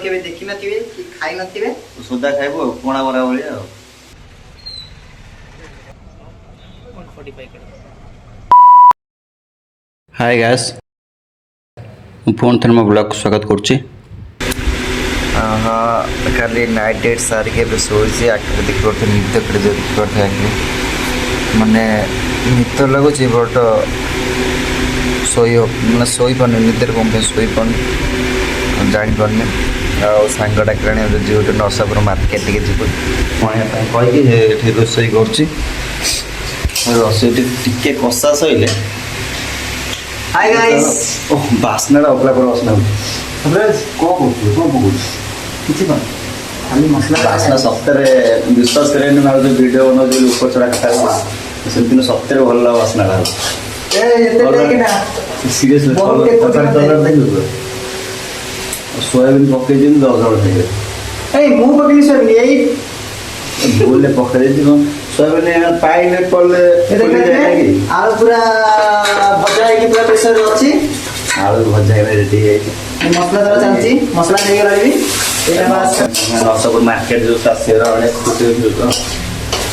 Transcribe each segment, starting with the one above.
केबे देखि नथिबे कि खाइ नथिबे सुधा खाइबो कोणा बरा भलिया। हाय गाइस, फोन थन ब्लॉग स्वागत करछि। खाली नाइट डेट सारी के शोची आखिर देखी पड़ते निद कर देखी पड़ते आखिर माने निद लगुच बट मैंने शोई पाने निदर कम शोई पाने जापारे सांग डाकिलानी जी गोटे नरसापुर मार्केट टे जी कहीकि रोषे कर कषा सैले हाय गाइस बास्ना अपला पर बास्ना खाली मसला बास्ना सप्ताह विश्वास करें जो वीडियो बना जो ऊपर चढ़ा खाता से दिन सप्ताह भल बास्ना सीरियसली सोयाबीन पकई 10 जन मु पकई सोयाबीन बोले पकड़े सोयाबीन पाइन पड़े आलू पूरा भजा है पूरा प्रेशर अच्छी आलू भजा रेडी मसला द्वारा चलती मसला नहीं लगी नरसापुर मार्केट जो सेर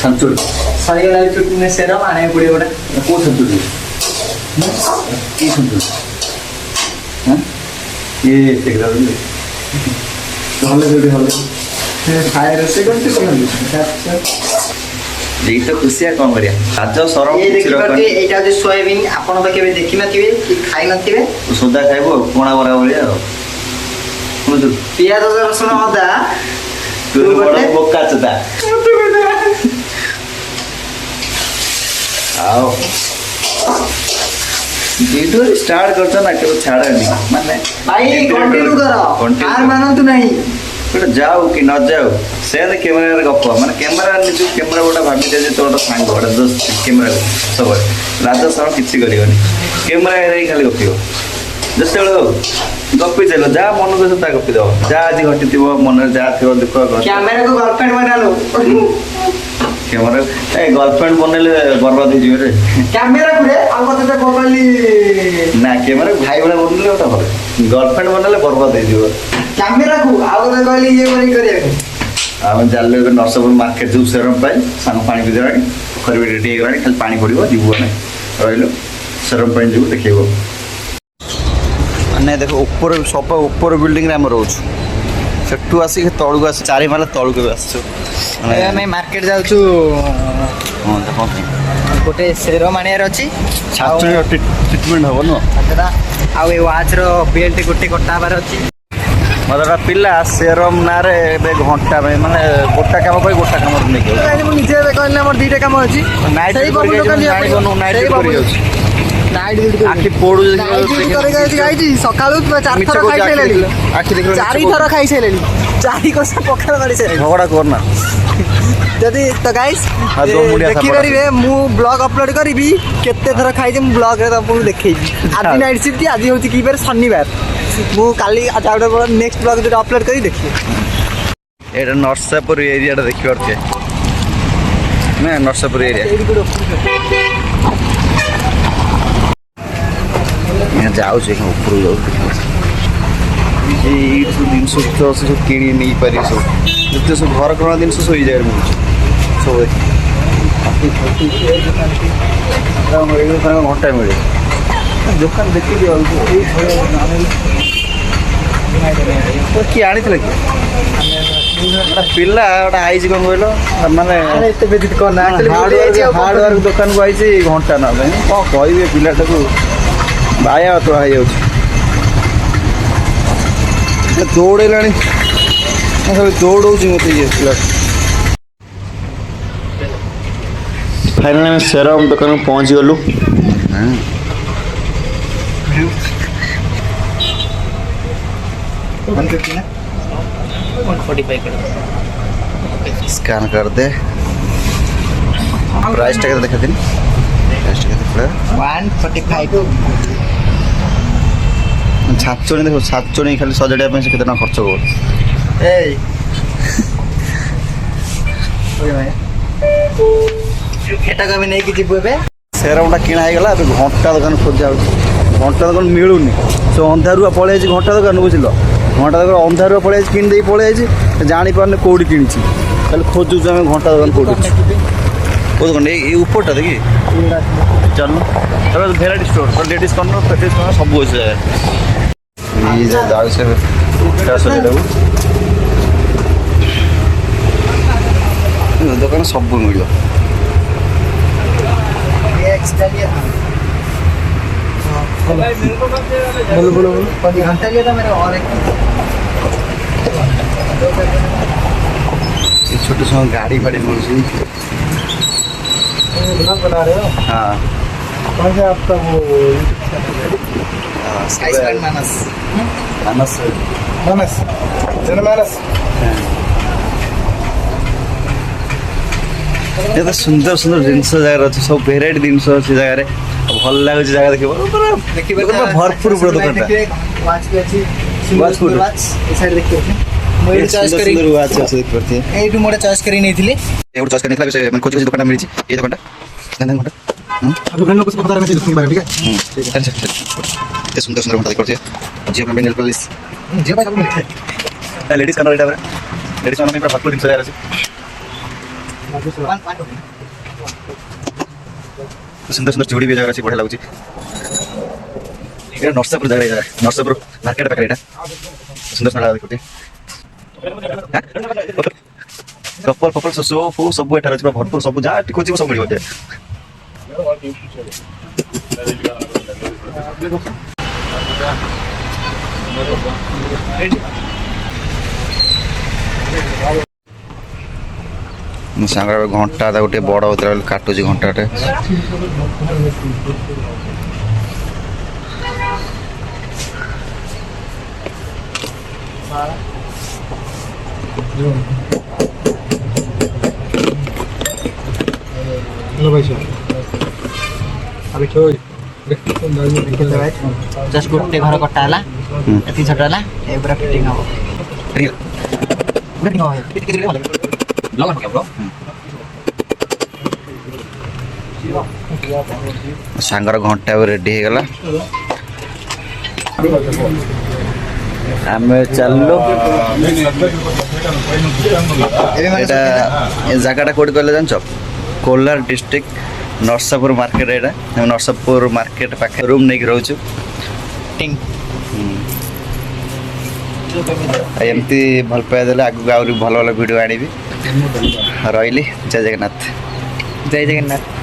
छंचुड़ी सरीगला चुटने सेर आने पड़े गोटे कौ छंचुड़ी कि छंचुड़ी ये तो खुशी कौन करिया आज सरम एटा जे सोयाबीन आपण तो केबे देखि नथिबे कि खाइ नथिबे सुधा खाइबो कोणा बरा भलिया पियाज रसुन अदा तू बड़ा बोका चता आओ वीडियो स्टार्ट करछ ना के छाड़नी माने भाई कंटिन्यू करो हार मानंतु नहीं गोटे जाऊ कि न जाऊ से कैमेरा गप माने कैमेरा निज कैमेरा गोटा भाभी दे तो सांग गोटे दोस्त कैमेरा सब राजा सर किसी करनी कैमेरा खाली गपिव जैसे गपी चल जहाँ मन को ता गपी दब जहाँ आज घटी मन जहाँ थो दुख कैमेरा को गर्लफ्रेंड बना लो कैमेरा गर्लफ्रेंड बनले बर्बाद हो जाए कैमेरा को रे आ मते तो मोबाइल ना कैमेरा भाई बड़ा बनले ओटा भले गर्लफ्रेंड बनले बर्बाद हो जाए कैमेरा को आ तो कहली ये बनी करे आम जाले नरसापुर मार्केट जो सेरम पाई सांग पानी पिदेलानी पोखरी भी रेडी होगलानी खाली पानी पड़ो जीव ना रही सेरम पानी जीव देखो मैंने देखो ऊपर सब ऊपर बिल्डिंग आम रोच सेठू आसिक तलू आस 4 माला तलू के आम मार्केट जाऊँ गोटे सेर मानियार अच्छी ट्रिटमेंट हम नुह आउ वाच बेल्ट गोटे कटाबार अच्छी मतलब पिला सेरम ना घंटा माने गोटा काम पर गोटा काम निजे कहले मोर 2टा काम अच्छी नाइट आखि पोड़ सकाल 4 थर खाई सारे 4 कषा पखाड़ मारी सारे झगड़ा करना जदि तो गाइस देखि करिवे मु ब्लॉग अपलोड करिवि केते थर खाई जे मु ब्लॉग रे तुमको देखैबि आज नाइट शिफ्ट आज होची की बार शनिवार मु काली आज आउट नेक्स्ट ब्लॉग जो अपलोड करी देखिए एटा नरसापुर एरिया देखि परते ना नरसापुर एरिया यहाँ जाऊँ ऊपर जाऊँ जिन सब किणी नहीं पारे सब जिते सब घर करा जिन सब जाए मिलूँ सब घंटा मिले दुकान देखी किए आनी कि पिला गोटे आई कौन कहल मानने हार्डवेयर दुकान को आई घंटा ना कौन कहे पिलाटा को बाया तोड़ा हो दौड़ेला दौड़ मत ये फाइनाल आम सेरम दुकान में पहुँच गलु स्कैन कर दे प्राइस टा देखा दिन प्राइस टा 145 छाचणी देखो छाचणी खाली सजाड़ा से कितना खर्च हो सेरमटा किणा होगा घंटा दुकान खोजा घंटा दुकान मिलूनी से अंधारुआ पलि घंटा दुकान बुझल ଘଣ୍ଟା ଦୋକାନ ଅନ୍ଧାରୁଆ ପଳେଇ ଯାଇଛି କିଣି ଦେଇ ପଳେଇ ଯାଇଛି ଜାଣିପାରୁନି କେଉଁଠି କିଣିଛି ଖାଲି ଖୋଜୁଛୁ ଆମେ ଘଣ୍ଟା ଦୋକାନ କେଉଁଠି ଅଛି କେଉଁ ଦୋକାନ ଏଇ ଉପରଟା ଦେଖି ଚାଲୁ ତାପରେ ଭେରାଇଟି ଷ୍ଟୋର ଲେଡ଼ିଜ୍ କର୍ଣ୍ଣର ଫେଟିସ୍ କର୍ଣ୍ଣର ସବୁ ଅଛି ଜାଗାରେ ଏଇ ଯାଉ ସେ ସଜାଇଟାକୁ ଦୋକାନ ସବୁ ମିଳିବ बोलो बोलो बोलो घंटा लिया था मेरा और एक छोटे छोटे गाड़ी फाड़ी मिलती ब्लॉग बना रहे हो हाँ कौन सा आपका वो मानस मानस मानस जनमानस ये तो सुंदर सुंदर जिनस जगह अच्छे सब भेराइटी जिनस अच्छी जगह भल लगुच जगह देखिए भरपूर पूरा दुकान वाच भी अच्छी Watch good. वाच इस साइड देखिए ମୁଁ ଏଇଠି ଚଏସ୍ କରି ଏଇଠୁ ମୁଁ ଗୋଟେ ଚଏସ୍ କରି ନେଇଥିଲି एवढं चॉइस करने के लिए मैं खोज दुकान मिली ये दुकान घंटा अब फ्रेंड लोग को बता रहे हैं ठीक है ये सुंदर सुंदर घंटा देखते जी अपना नेल पॉलिश जे भाई कब मिलता है लेडीज कॉर्नर एटा लेडीज कॉर्नर में पूरा भरपूर जिनस जगह अच्छे सुंदर सुंदर चूड़ी भी जगह अच्छी बढ़िया लगुच नरसापुर जगह नरसापुर मार्केट पाखे यहाँ सुंदर सुंदर देखते चप्पल फप्पल सो फो सब एठार अच्छे भरपूर सब जहाँ खोज सब मिल ମୋ ସାଙ୍ଗର ଘଣ୍ଟା ଗୋଟେ ବଡ଼ ହଉଥିଲା ବୋଲି କାଟୁଛି ଘଣ୍ଟାଟେ हेलो भाई साहब अभी छोड़ जस्ट गोटे घर कटा है एति छोटा है ए पूरा फिटिंग हो फिटिंग हो लगन हो गया ब्रो ସାଙ୍ଗର ଘଣ୍ଟା ରେଡି ହେଇଗଲା ଆମେ ଚାଲିଲୁ ଏଇଟା ଏ ଜାଗାଟା କୋଉଠି କହିଲେ ଜାଣିଛ କୋଲାର ଡିଷ୍ଟ୍ରିକ୍ଟ ନରସାପୁର ମାର୍କେଟ ଏଇଟା ଆମେ ନରସାପୁର ମାର୍କେଟ ପାଖରେ ରୁମ୍ ନେଇକି ରହୁଛୁ ଏମିତି ଭଲ ପାଇବା ଦେଲେ ଆଗକୁ ଆହୁରି ଭଲ ଭଲ ଭିଡ଼ିଓ ଆଣିବି ରହିଲି ଜୟ ଜଗନ୍ନାଥ जय जगन्नाथ